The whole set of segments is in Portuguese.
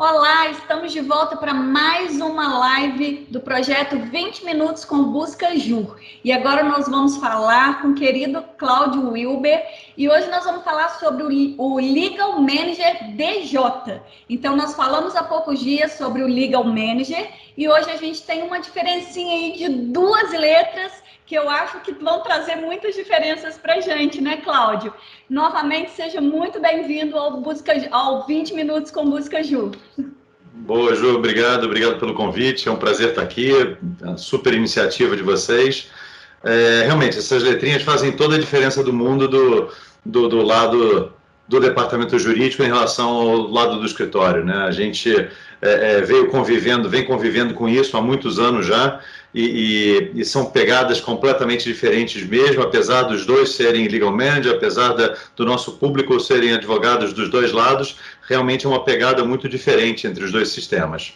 Olá, estamos de volta para mais uma live do projeto 20 Minutos com Busca Ju. E agora nós vamos falar com o querido Cláudio Wilber e hoje nós vamos falar sobre o Legal Manager DJ. Então nós falamos há poucos dias sobre o Legal Manager e hoje a gente tem uma diferencinha aí de 2 letras que eu acho que vão trazer muitas diferenças para a gente, né, Cláudio? Novamente, seja muito bem-vindo ao 20 Minutos com Busca Ju. Boa, Ju, obrigado pelo convite, é um prazer estar aqui, a super iniciativa de vocês. Realmente, essas letrinhas fazem toda a diferença do mundo do lado do departamento jurídico em relação ao lado do escritório, né? A gente vem convivendo com isso há muitos anos já, e são pegadas completamente diferentes mesmo, apesar dos dois serem legal manager, apesar do nosso público serem advogados dos dois lados, realmente é uma pegada muito diferente entre os dois sistemas.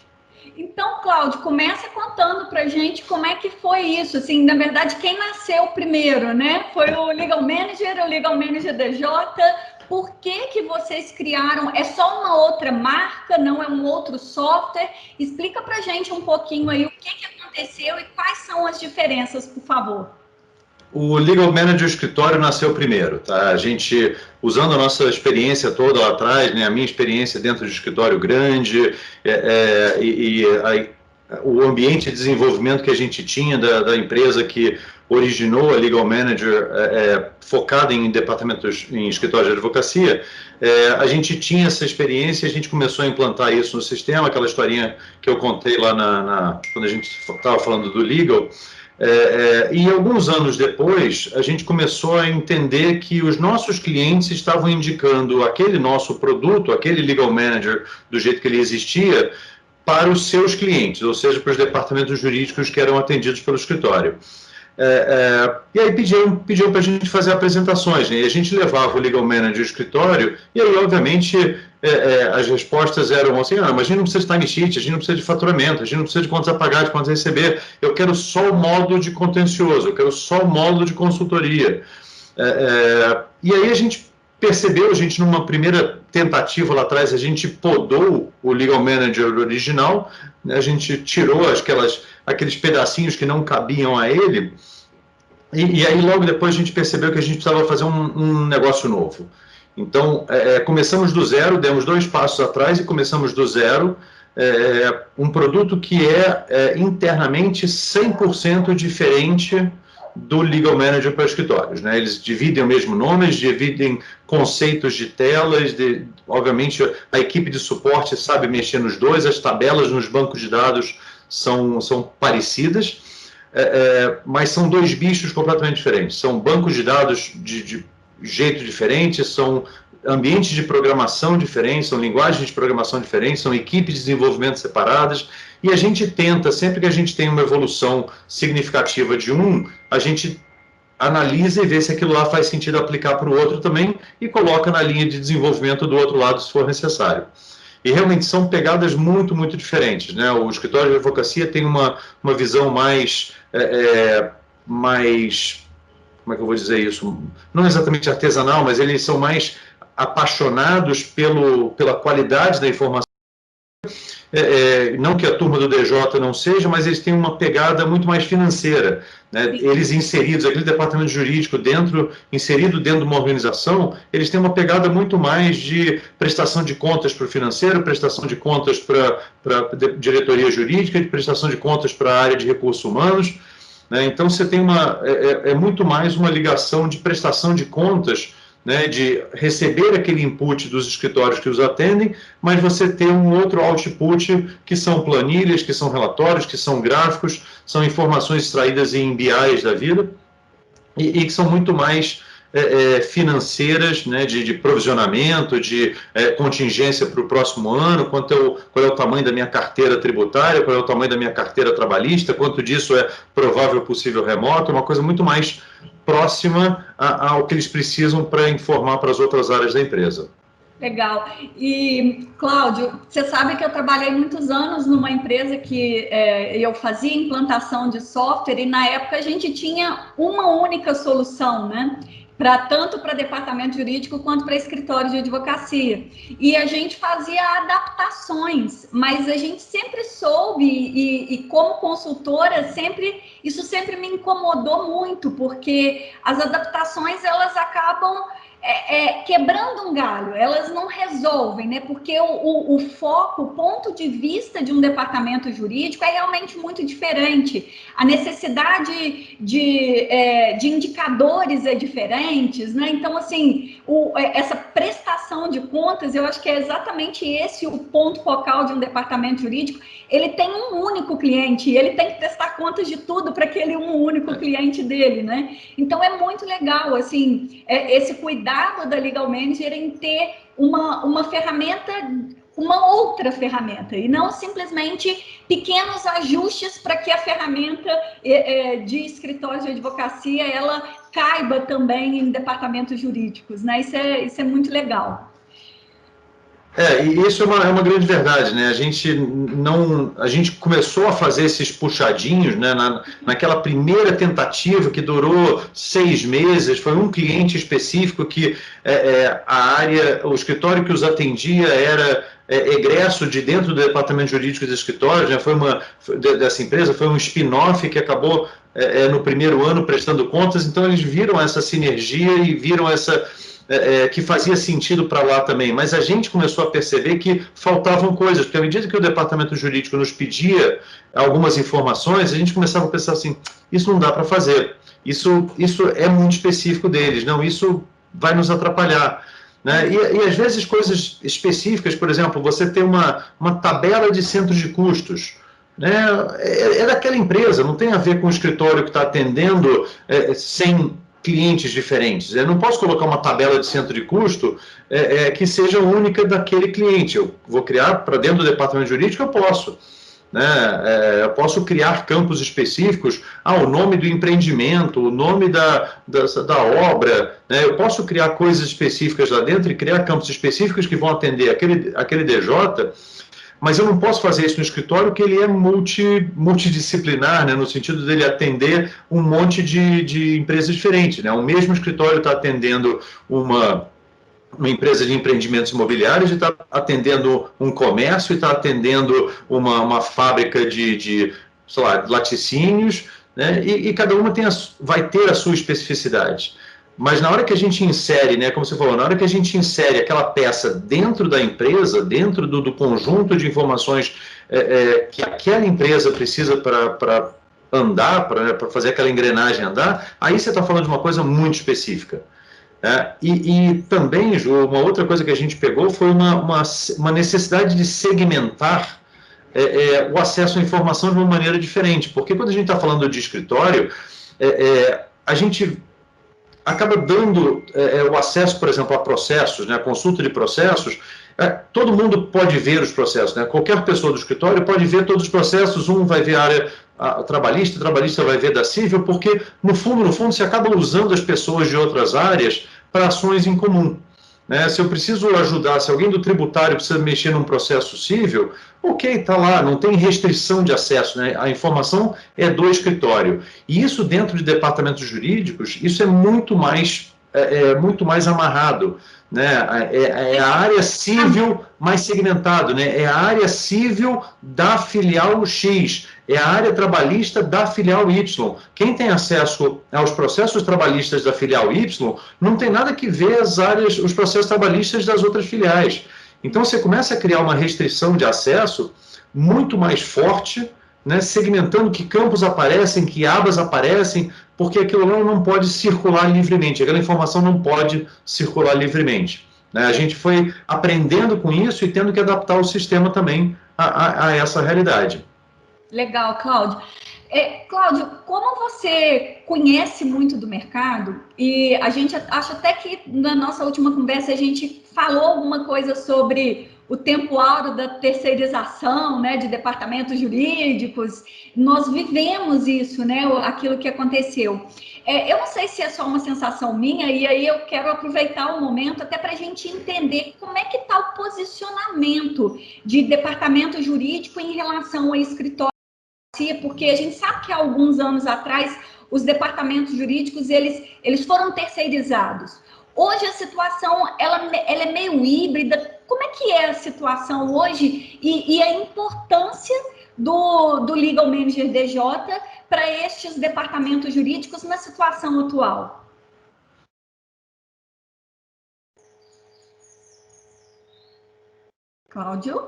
Então, Cláudio, começa contando pra gente como é que foi isso, assim, na verdade, quem nasceu primeiro, né? Foi o Legal Manager DJ, por que vocês criaram? É só uma outra marca, não é um outro software? Explica pra gente um pouquinho aí o que aconteceu e quais são as diferenças, por favor. O Legal Manager Escritório nasceu primeiro, tá? A gente, usando a nossa experiência toda lá atrás, né, a minha experiência dentro de escritório grande, o ambiente de desenvolvimento que a gente tinha da empresa que originou a Legal Manager focada em departamentos, em escritórios de advocacia, a gente tinha essa experiência e a gente começou a implantar isso no sistema, aquela historinha que eu contei lá quando a gente estava falando do Legal. E alguns anos depois, a gente começou a entender que os nossos clientes estavam indicando aquele nosso produto, aquele Legal Manager, do jeito que ele existia, para os seus clientes, ou seja, para os departamentos jurídicos que eram atendidos pelo escritório. E aí pediam para a gente fazer apresentações, né? E a gente levava o Legal Manager ao escritório, e aí, obviamente, as respostas eram assim, mas a gente não precisa de time sheet, a gente não precisa de faturamento, a gente não precisa de contas a pagar, de contas a receber, eu quero só o módulo de contencioso, eu quero só o módulo de consultoria. E aí a gente percebeu, numa primeira tentativa lá atrás, a gente podou o Legal Manager original, né? A gente tirou aqueles pedacinhos que não cabiam a ele, e aí logo depois a gente percebeu que a gente precisava fazer um negócio novo. Então, começamos do zero, demos 2 passos atrás e começamos do zero, um produto que é internamente 100% diferente do Legal Manager para escritórios, né? Eles dividem o mesmo nome, eles dividem conceitos de telas, obviamente a equipe de suporte sabe mexer nos dois, as tabelas nos bancos de dados são parecidas, mas são 2 bichos completamente diferentes, são bancos de dados de jeito diferente, são ambientes de programação diferentes, são linguagens de programação diferentes, são equipes de desenvolvimento separadas, e a gente tenta, sempre que a gente tem uma evolução significativa de a gente analisa e vê se aquilo lá faz sentido aplicar para o outro também, e coloca na linha de desenvolvimento do outro lado, se for necessário. E realmente são pegadas muito, muito diferentes, né? O escritório de advocacia tem uma visão mais, como é que eu vou dizer isso? Não exatamente artesanal, mas eles são mais apaixonados pela qualidade da informação. Não que a turma do DJ não seja, mas eles têm uma pegada muito mais financeira, né? Eles inseridos, aquele departamento jurídico inserido dentro de uma organização, eles têm uma pegada muito mais de prestação de contas para o financeiro, prestação de contas para a diretoria jurídica, de prestação de contas para a área de recursos humanos, né? Então você tem muito mais uma ligação de prestação de contas, né, de receber aquele input dos escritórios que os atendem, mas você ter um outro output que são planilhas, que são relatórios, que são gráficos, são informações extraídas em BIs da vida, e que são muito mais financeiras, né, de provisionamento, de contingência para o próximo ano, qual é o tamanho da minha carteira tributária, qual é o tamanho da minha carteira trabalhista, quanto disso é provável possível remoto, uma coisa muito mais próxima ao que eles precisam para informar para as outras áreas da empresa. Legal. E, Cláudio, você sabe que eu trabalhei muitos anos numa empresa que eu fazia implantação de software e, na época, a gente tinha uma única solução, né? tanto para departamento jurídico quanto para escritório de advocacia. E a gente fazia adaptações, mas a gente sempre soube, e como consultora, isso sempre me incomodou muito, porque as adaptações, elas acabam quebrando um galho, elas não resolvem, né? Porque o foco, o ponto de vista de um departamento jurídico é realmente muito diferente. A necessidade de indicadores é diferente, né? Então, assim, essa prestação de contas, eu acho que é exatamente esse o ponto focal de um departamento jurídico. Ele tem um único cliente, e ele tem que prestar contas de tudo para aquele um único cliente dele, né? Então, é muito legal, assim, esse cuidado da Legal Manager em ter uma ferramenta, uma outra ferramenta, e não simplesmente pequenos ajustes para que a ferramenta de escritório de advocacia, ela caiba também em departamentos jurídicos, né? Isso é muito legal. E isso é uma grande verdade, né? A gente começou a fazer esses puxadinhos, né? Naquela primeira tentativa que durou 6 meses, foi um cliente específico que o escritório que os atendia era egresso de dentro do departamento jurídico do escritório, né? Dessa empresa, foi um spin-off que acabou no primeiro ano prestando contas, então eles viram essa sinergia e viram que fazia sentido para lá também, mas a gente começou a perceber que faltavam coisas, porque à medida que o departamento jurídico nos pedia algumas informações, a gente começava a pensar assim, isso não dá para fazer, isso é muito específico deles, não, isso vai nos atrapalhar. Né? E às vezes coisas específicas, por exemplo, você tem uma tabela de centros de custos, né? É daquela empresa, não tem a ver com o escritório que está atendendo 100 clientes diferentes. Eu não posso colocar uma tabela de centro de custo que seja única daquele cliente. Eu vou criar para dentro do departamento jurídico, eu posso. Né? Eu posso criar campos específicos, o nome do empreendimento, o nome da obra, né? Eu posso criar coisas específicas lá dentro e criar campos específicos que vão atender aquele DJ, mas eu não posso fazer isso no escritório, que ele é multidisciplinar, né, no sentido dele atender um monte de empresas diferentes. Né? O mesmo escritório está atendendo uma empresa de empreendimentos imobiliários, está atendendo um comércio, está atendendo uma fábrica de sei lá, laticínios, né? E cada uma vai ter a sua especificidade. Mas na hora que a gente insere, né, como você falou, na hora que a gente insere aquela peça dentro da empresa, dentro do conjunto de informações que aquela empresa precisa para andar, para fazer aquela engrenagem andar, aí você está falando de uma coisa muito específica. E também, Ju, uma outra coisa que a gente pegou foi uma necessidade de segmentar o acesso à informação de uma maneira diferente, porque quando a gente está falando de escritório, a gente acaba dando o acesso, por exemplo, a processos, né, a consulta de processos. Todo mundo pode ver os processos, né? Qualquer pessoa do escritório pode ver todos os processos, um vai ver a área trabalhista, o trabalhista vai ver da civil, porque, no fundo, você acaba usando as pessoas de outras áreas para ações em comum. Né? Se eu preciso ajudar, se alguém do tributário precisa mexer num processo civil, ok, está lá, não tem restrição de acesso, né? A informação é do escritório. E isso dentro de departamentos jurídicos, isso é muito mais amarrado. Né? É a área civil mais segmentado, né? É a área civil da filial X, é a área trabalhista da filial Y. Quem tem acesso aos processos trabalhistas da filial Y não tem nada que ver os processos trabalhistas das outras filiais. Então você começa a criar uma restrição de acesso muito mais forte, né, segmentando que campos aparecem, que abas aparecem, porque aquilo não pode circular livremente, aquela informação não pode circular livremente. Né? A gente foi aprendendo com isso e tendo que adaptar o sistema também a essa realidade. Legal, Cláudio. Cláudio, como você conhece muito do mercado, e a gente acha até que na nossa última conversa a gente falou alguma coisa sobre o tempo áureo da terceirização, né, de departamentos jurídicos, nós vivemos isso, né, aquilo que aconteceu. Eu não sei se é só uma sensação minha, e aí eu quero aproveitar o momento até para a gente entender como é que está o posicionamento de departamento jurídico em relação ao escritório, porque a gente sabe que há alguns anos atrás os departamentos jurídicos, eles foram terceirizados. Hoje a situação, ela é meio híbrida. Como é que é a situação hoje e a importância do Legal Manager DJ para estes departamentos jurídicos na situação atual? Cláudio?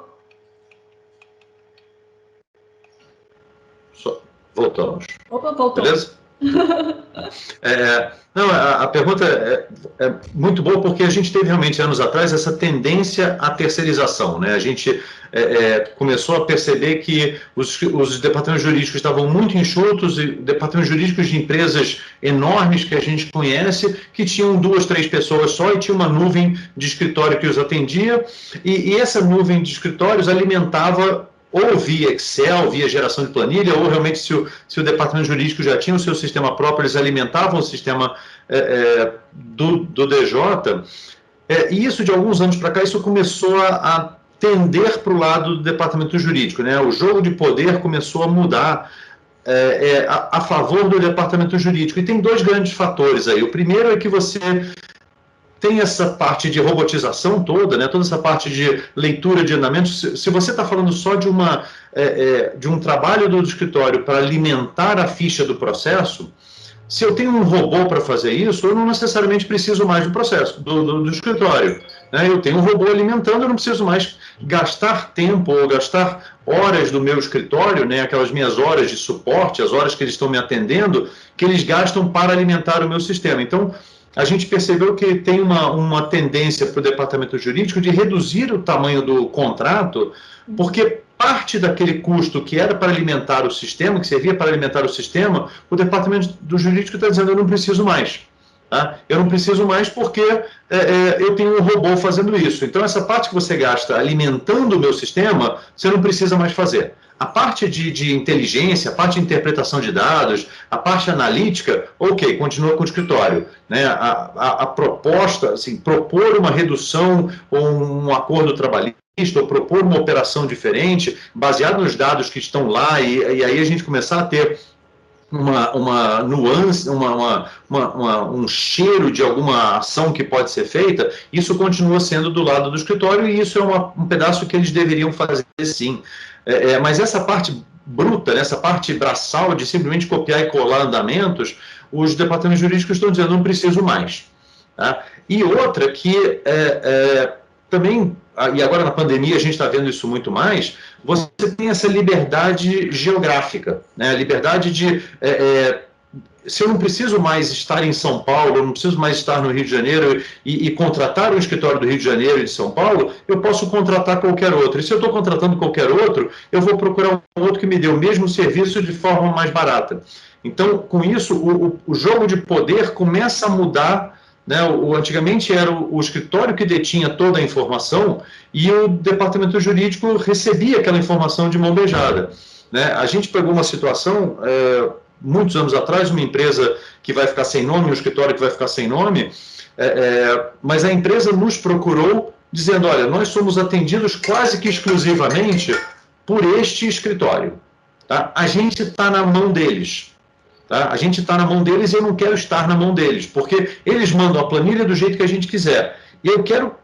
Voltamos. Opa, voltou. Beleza? Não, a pergunta é muito boa, porque a gente teve realmente anos atrás essa tendência à terceirização, né? A gente começou a perceber que os departamentos jurídicos estavam muito enxutos, e departamentos jurídicos de empresas enormes que a gente conhece, que tinham 2, 3 pessoas só e tinha uma nuvem de escritório que os atendia, e essa nuvem de escritórios alimentava ou via Excel, via geração de planilha, ou realmente se o departamento jurídico já tinha o seu sistema próprio, eles alimentavam o sistema do DJ, e isso de alguns anos para cá, isso começou a tender para o lado do departamento jurídico, né? O jogo de poder começou a mudar a favor do departamento jurídico, e tem 2 grandes fatores aí. O primeiro é que você tem essa parte de robotização toda, né? Toda essa parte de leitura de andamentos. Se você está falando só de um trabalho do escritório para alimentar a ficha do processo, se eu tenho um robô para fazer isso, eu não necessariamente preciso mais do processo, do escritório, né? Eu tenho um robô alimentando, eu não preciso mais gastar tempo ou gastar horas do meu escritório, né? Aquelas minhas horas de suporte, as horas que eles estão me atendendo, que eles gastam para alimentar o meu sistema. Então, a gente percebeu que tem uma tendência para o departamento jurídico de reduzir o tamanho do contrato, porque parte daquele custo que era para alimentar o sistema, que servia para alimentar o sistema, o departamento do jurídico está dizendo, eu não preciso mais. Tá? Eu não preciso mais porque eu tenho um robô fazendo isso. Então, essa parte que você gasta alimentando o meu sistema, você não precisa mais fazer. A parte de inteligência, a parte de interpretação de dados, a parte analítica, ok, continua com o escritório. Né? A proposta, assim, propor uma redução ou um acordo trabalhista, ou propor uma operação diferente, baseado nos dados que estão lá, e aí a gente começar a ter uma nuance, um cheiro de alguma ação que pode ser feita, isso continua sendo do lado do escritório, e isso é um pedaço que eles deveriam fazer sim. Mas essa parte bruta, né, essa parte braçal de simplesmente copiar e colar andamentos, os departamentos jurídicos estão dizendo, não preciso mais. Tá? E outra que também, e agora na pandemia a gente está vendo isso muito mais, você tem essa liberdade geográfica, né? A liberdade de... se eu não preciso mais estar em São Paulo, eu não preciso mais estar no Rio de Janeiro e contratar um escritório do Rio de Janeiro e de São Paulo, eu posso contratar qualquer outro. E se eu estou contratando qualquer outro, eu vou procurar um outro que me dê o mesmo serviço de forma mais barata. Então, com isso, o jogo de poder começa a mudar, né? Antigamente era o escritório que detinha toda a informação e o departamento jurídico recebia aquela informação de mão beijada. Né? A gente pegou uma situação... muitos anos atrás, uma empresa que vai ficar sem nome, um escritório que vai ficar sem nome, mas a empresa nos procurou dizendo, olha, nós somos atendidos quase que exclusivamente por este escritório. Tá? A gente está na mão deles. Tá? A gente está na mão deles e eu não quero estar na mão deles, porque eles mandam a planilha do jeito que a gente quiser. E eu quero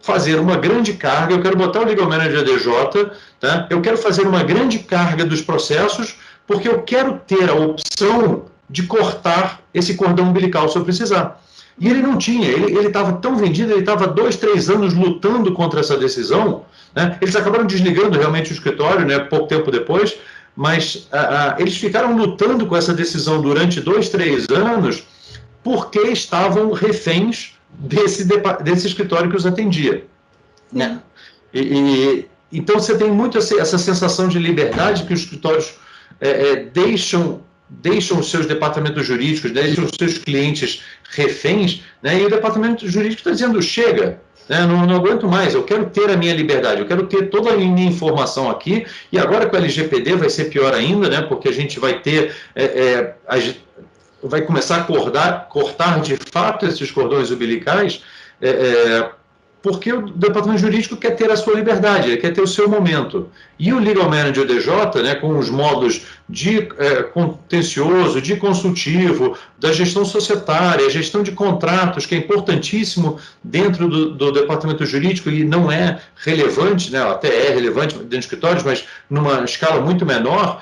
fazer uma grande carga, eu quero botar o Legal Manager DJ, tá? Eu quero fazer uma grande carga dos processos, porque eu quero ter a opção de cortar esse cordão umbilical se eu precisar. E ele não tinha, ele estava tão vendido, ele estava 2, 3 anos lutando contra essa decisão, né? Eles acabaram desligando realmente o escritório, né, pouco tempo depois, mas eles ficaram lutando com essa decisão durante 2, 3 anos, porque estavam reféns desse escritório que os atendia. Né? Então você tem muito essa sensação de liberdade que os escritórios deixam os seus departamentos jurídicos, deixam os seus clientes reféns, né? E o departamento jurídico está dizendo, chega, né? Não aguento mais, eu quero ter a minha liberdade, eu quero ter toda a minha informação aqui, e agora com o LGPD vai ser pior ainda, né? Porque a gente vai ter, vai começar a cortar de fato esses cordões umbilicais, porque o departamento jurídico quer ter a sua liberdade, ele quer ter o seu momento. E o Legal Manager DJ, né, com os módulos de contencioso, de consultivo, da gestão societária, gestão de contratos, que é importantíssimo dentro do departamento jurídico e não é relevante, né, até é relevante dentro de escritórios, mas numa escala muito menor,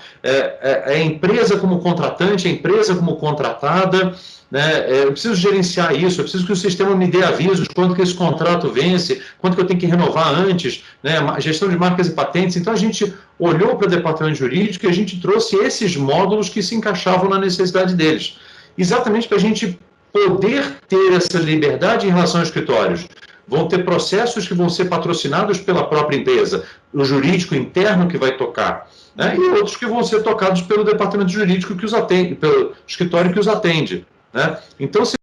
a empresa como contratante, a empresa como contratada, né, eu preciso gerenciar isso, eu preciso que o sistema me dê avisos, quando que esse contrato vence, quando que eu tenho que renovar antes, né, gestão de marcas e patentes. Então, a gente olhou para o departamento jurídico e a gente trouxe esses módulos que se encaixavam na necessidade deles, exatamente para a gente poder ter essa liberdade em relação aos escritórios. Vão ter processos que vão ser patrocinados pela própria empresa, o jurídico interno que vai tocar, né, e outros que vão ser tocados pelo departamento jurídico que os atende, pelo escritório que os atende. Né? Então, se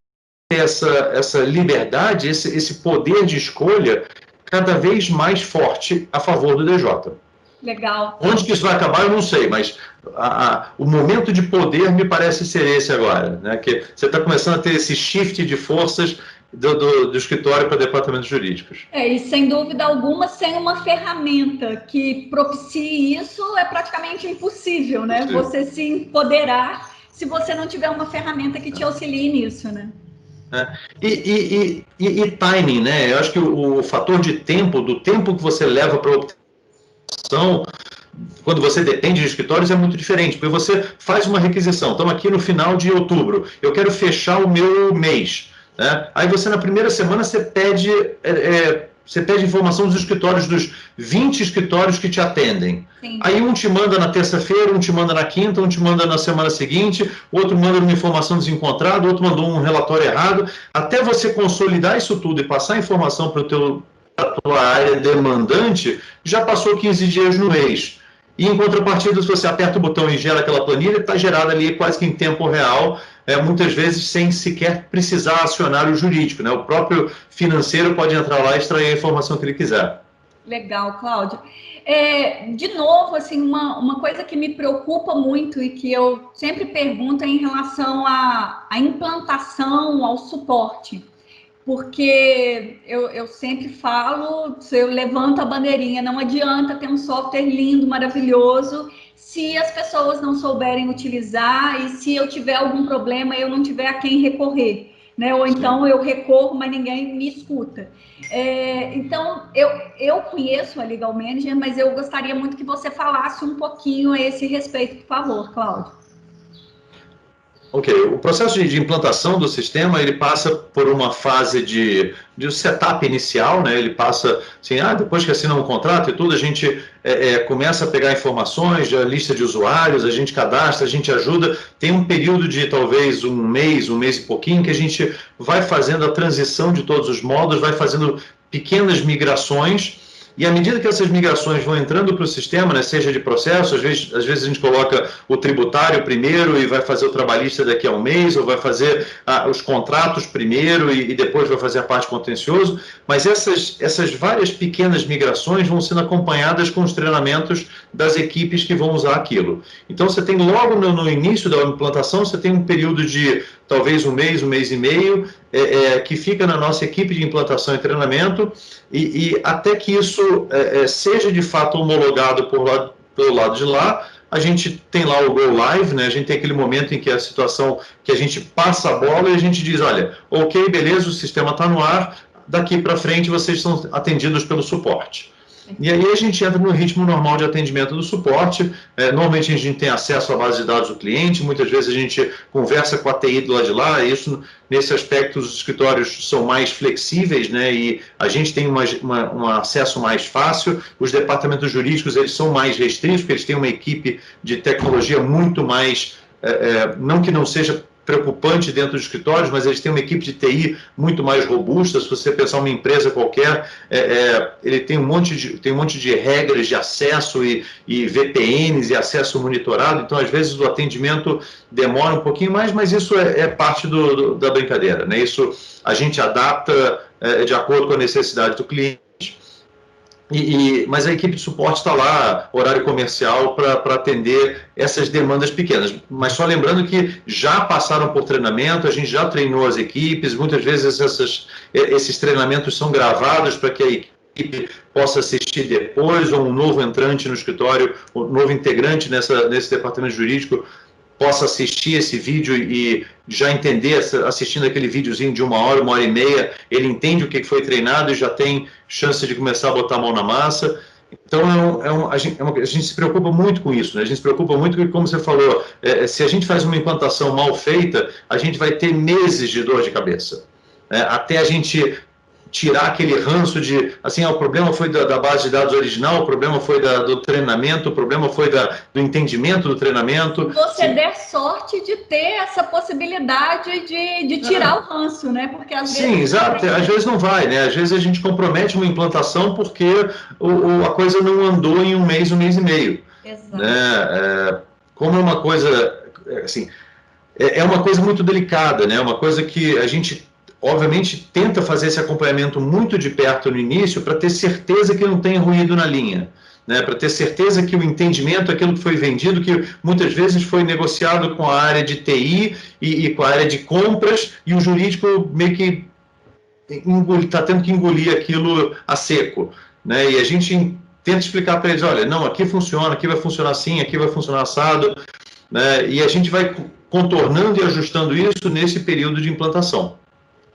tem essa liberdade, esse poder de escolha cada vez mais forte a favor do DJ. Legal. Onde que isso vai acabar, eu não sei, mas o momento de poder me parece ser esse agora, né? Que você está começando a ter esse shift de forças do escritório para departamentos jurídicos. E sem dúvida alguma, sem uma ferramenta que propicie isso, é praticamente impossível, né? Você se empoderar se você não tiver uma ferramenta que te auxilie nisso, né? E timing, né? Eu acho que o fator de tempo, do tempo que você leva para a obtenção, quando você depende de escritórios, é muito diferente, porque você faz uma requisição. Estamos aqui no final de outubro, eu quero fechar o meu mês, né? Aí você, na primeira semana, você pede informação dos escritórios, dos 20 escritórios que te atendem. Sim. Aí um te manda na terça-feira, um te manda na quinta, um te manda na semana seguinte, outro manda uma informação desencontrada, outro mandou um relatório errado. Até você consolidar isso tudo e passar a informação para a tua área demandante, já passou 15 dias no mês. E em contrapartida, se você aperta o botão e gera aquela planilha, está gerada ali quase que em tempo real, muitas vezes sem sequer precisar acionar o jurídico, né? O próprio financeiro pode entrar lá e extrair a informação que ele quiser. Legal, Cláudio. De novo, assim, uma coisa que me preocupa muito e que eu sempre pergunto é em relação à implantação, ao suporte. Porque eu sempre falo, eu levanto a bandeirinha, não adianta ter um software lindo, maravilhoso, se as pessoas não souberem utilizar e se eu tiver algum problema, eu não tiver a quem recorrer, né? Ou então eu recorro, mas ninguém me escuta. Então, eu conheço a Legal Manager, mas eu gostaria muito que você falasse um pouquinho a esse respeito, por favor, Cláudio. Ok, o processo de implantação do sistema, ele passa por uma fase de setup inicial, né? Ele passa assim, depois que assina um contrato e tudo, a gente começa a pegar informações da lista de usuários, a gente cadastra, a gente ajuda, tem um período de talvez um mês e pouquinho, que a gente vai fazendo a transição de todos os módulos, vai fazendo pequenas migrações. E à medida que essas migrações vão entrando para o sistema, né, seja de processo, às vezes a gente coloca o tributário primeiro e vai fazer o trabalhista daqui a um mês, ou vai fazer os contratos primeiro e depois vai fazer a parte contencioso, mas essas várias pequenas migrações vão sendo acompanhadas com os treinamentos das equipes que vão usar aquilo. Então, você tem logo no início da implantação, você tem um período de talvez um mês e meio, que fica na nossa equipe de implantação e treinamento, e até que isso seja de fato homologado pelo lado de lá, a gente tem lá o Go Live, né? A gente tem aquele momento em que a situação, que a gente passa a bola e a gente diz, olha, ok, beleza, o sistema está no ar, daqui para frente vocês são atendidos pelo suporte. E aí a gente entra no ritmo normal de atendimento do suporte. Normalmente a gente tem acesso à base de dados do cliente, muitas vezes a gente conversa com a TI do lado de lá, isso, nesse aspecto, os escritórios são mais flexíveis, né, e a gente tem um acesso mais fácil. Os departamentos jurídicos, eles são mais restritos, porque eles têm uma equipe de tecnologia muito mais, não que não seja preocupante dentro dos escritórios, mas eles têm uma equipe de TI muito mais robusta. Se você pensar uma empresa qualquer, ele tem um monte de regras de acesso e VPNs e acesso monitorado, então às vezes o atendimento demora um pouquinho mais, mas isso é parte da brincadeira, né? Isso a gente adapta de acordo com a necessidade do cliente. Mas a equipe de suporte está lá, horário comercial, para atender essas demandas pequenas. Mas só lembrando que já passaram por treinamento, a gente já treinou as equipes, muitas vezes esses treinamentos são gravados para que a equipe possa assistir depois, ou um novo entrante no escritório, um novo integrante nesse departamento jurídico, possa assistir esse vídeo e já entender, assistindo aquele videozinho de 1 hora e meia, ele entende o que foi treinado e já tem chance de começar a botar a mão na massa. Então, a gente se preocupa muito com isso, né? A gente se preocupa muito porque, como você falou, se a gente faz uma implantação mal feita, a gente vai ter meses de dor de cabeça, né? Até a gente tirar aquele ranço de, assim, o problema foi da base de dados original, o problema foi do treinamento, o problema foi do entendimento do treinamento. Você der sorte de ter essa possibilidade de tirar o ranço, né? Porque às vezes... Sim, exato. Às vezes não vai, né? Às vezes a gente compromete uma implantação porque a coisa não andou em um mês e meio. Exato. Né? Como é uma coisa, assim, é uma coisa muito delicada, né? Uma coisa que a gente obviamente, tenta fazer esse acompanhamento muito de perto no início para ter certeza que não tem ruído na linha, né? Para ter certeza que o entendimento, aquilo que foi vendido, que muitas vezes foi negociado com a área de TI e com a área de compras, e o jurídico meio que está tendo que engolir aquilo a seco, né? E a gente tenta explicar para eles, olha, não, aqui funciona, aqui vai funcionar assim, aqui vai funcionar assado, né? E a gente vai contornando e ajustando isso nesse período de implantação.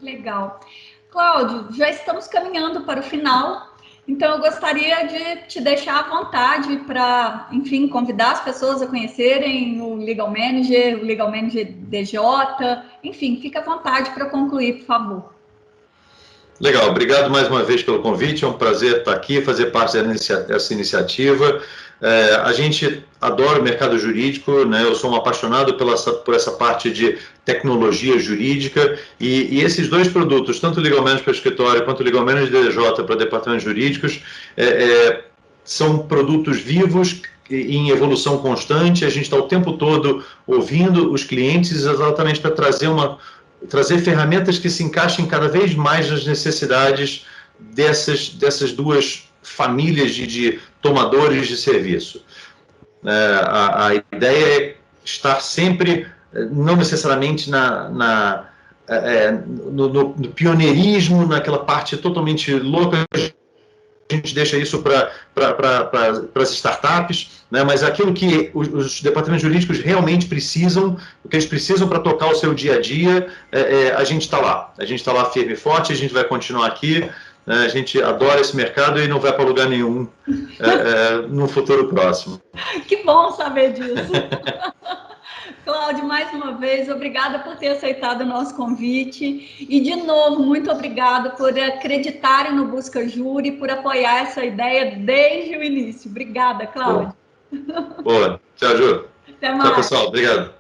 Legal. Cláudio, já estamos caminhando para o final, então eu gostaria de te deixar à vontade para, enfim, convidar as pessoas a conhecerem o Legal Manager DJ, enfim, fica à vontade para concluir, por favor. Legal, obrigado mais uma vez pelo convite, é um prazer estar aqui, fazer parte dessa iniciativa. A gente adora o mercado jurídico, né? Eu sou um apaixonado por essa parte de tecnologia jurídica, e esses dois produtos, tanto o Legal Manager para escritório quanto o Legal Manager DJ para departamentos jurídicos, são produtos vivos em evolução constante. A gente está o tempo todo ouvindo os clientes exatamente para trazer ferramentas que se encaixem cada vez mais nas necessidades dessas duas famílias de tomadores de serviço. A ideia é estar sempre, não necessariamente no pioneirismo, naquela parte totalmente louca. A gente deixa isso para as startups, né? Mas aquilo que os departamentos jurídicos realmente precisam, o que eles precisam para tocar o seu dia a dia, a gente está lá. A gente está lá firme e forte, a gente vai continuar aqui. A gente adora esse mercado e não vai para lugar nenhum no futuro próximo. Que bom saber disso. Cláudio, mais uma vez, obrigada por ter aceitado o nosso convite. E, de novo, muito obrigada por acreditarem no Busca Júri, por apoiar essa ideia desde o início. Obrigada, Cláudio. Boa. Tchau, Ju. Até mais. Tchau, pessoal. Obrigado.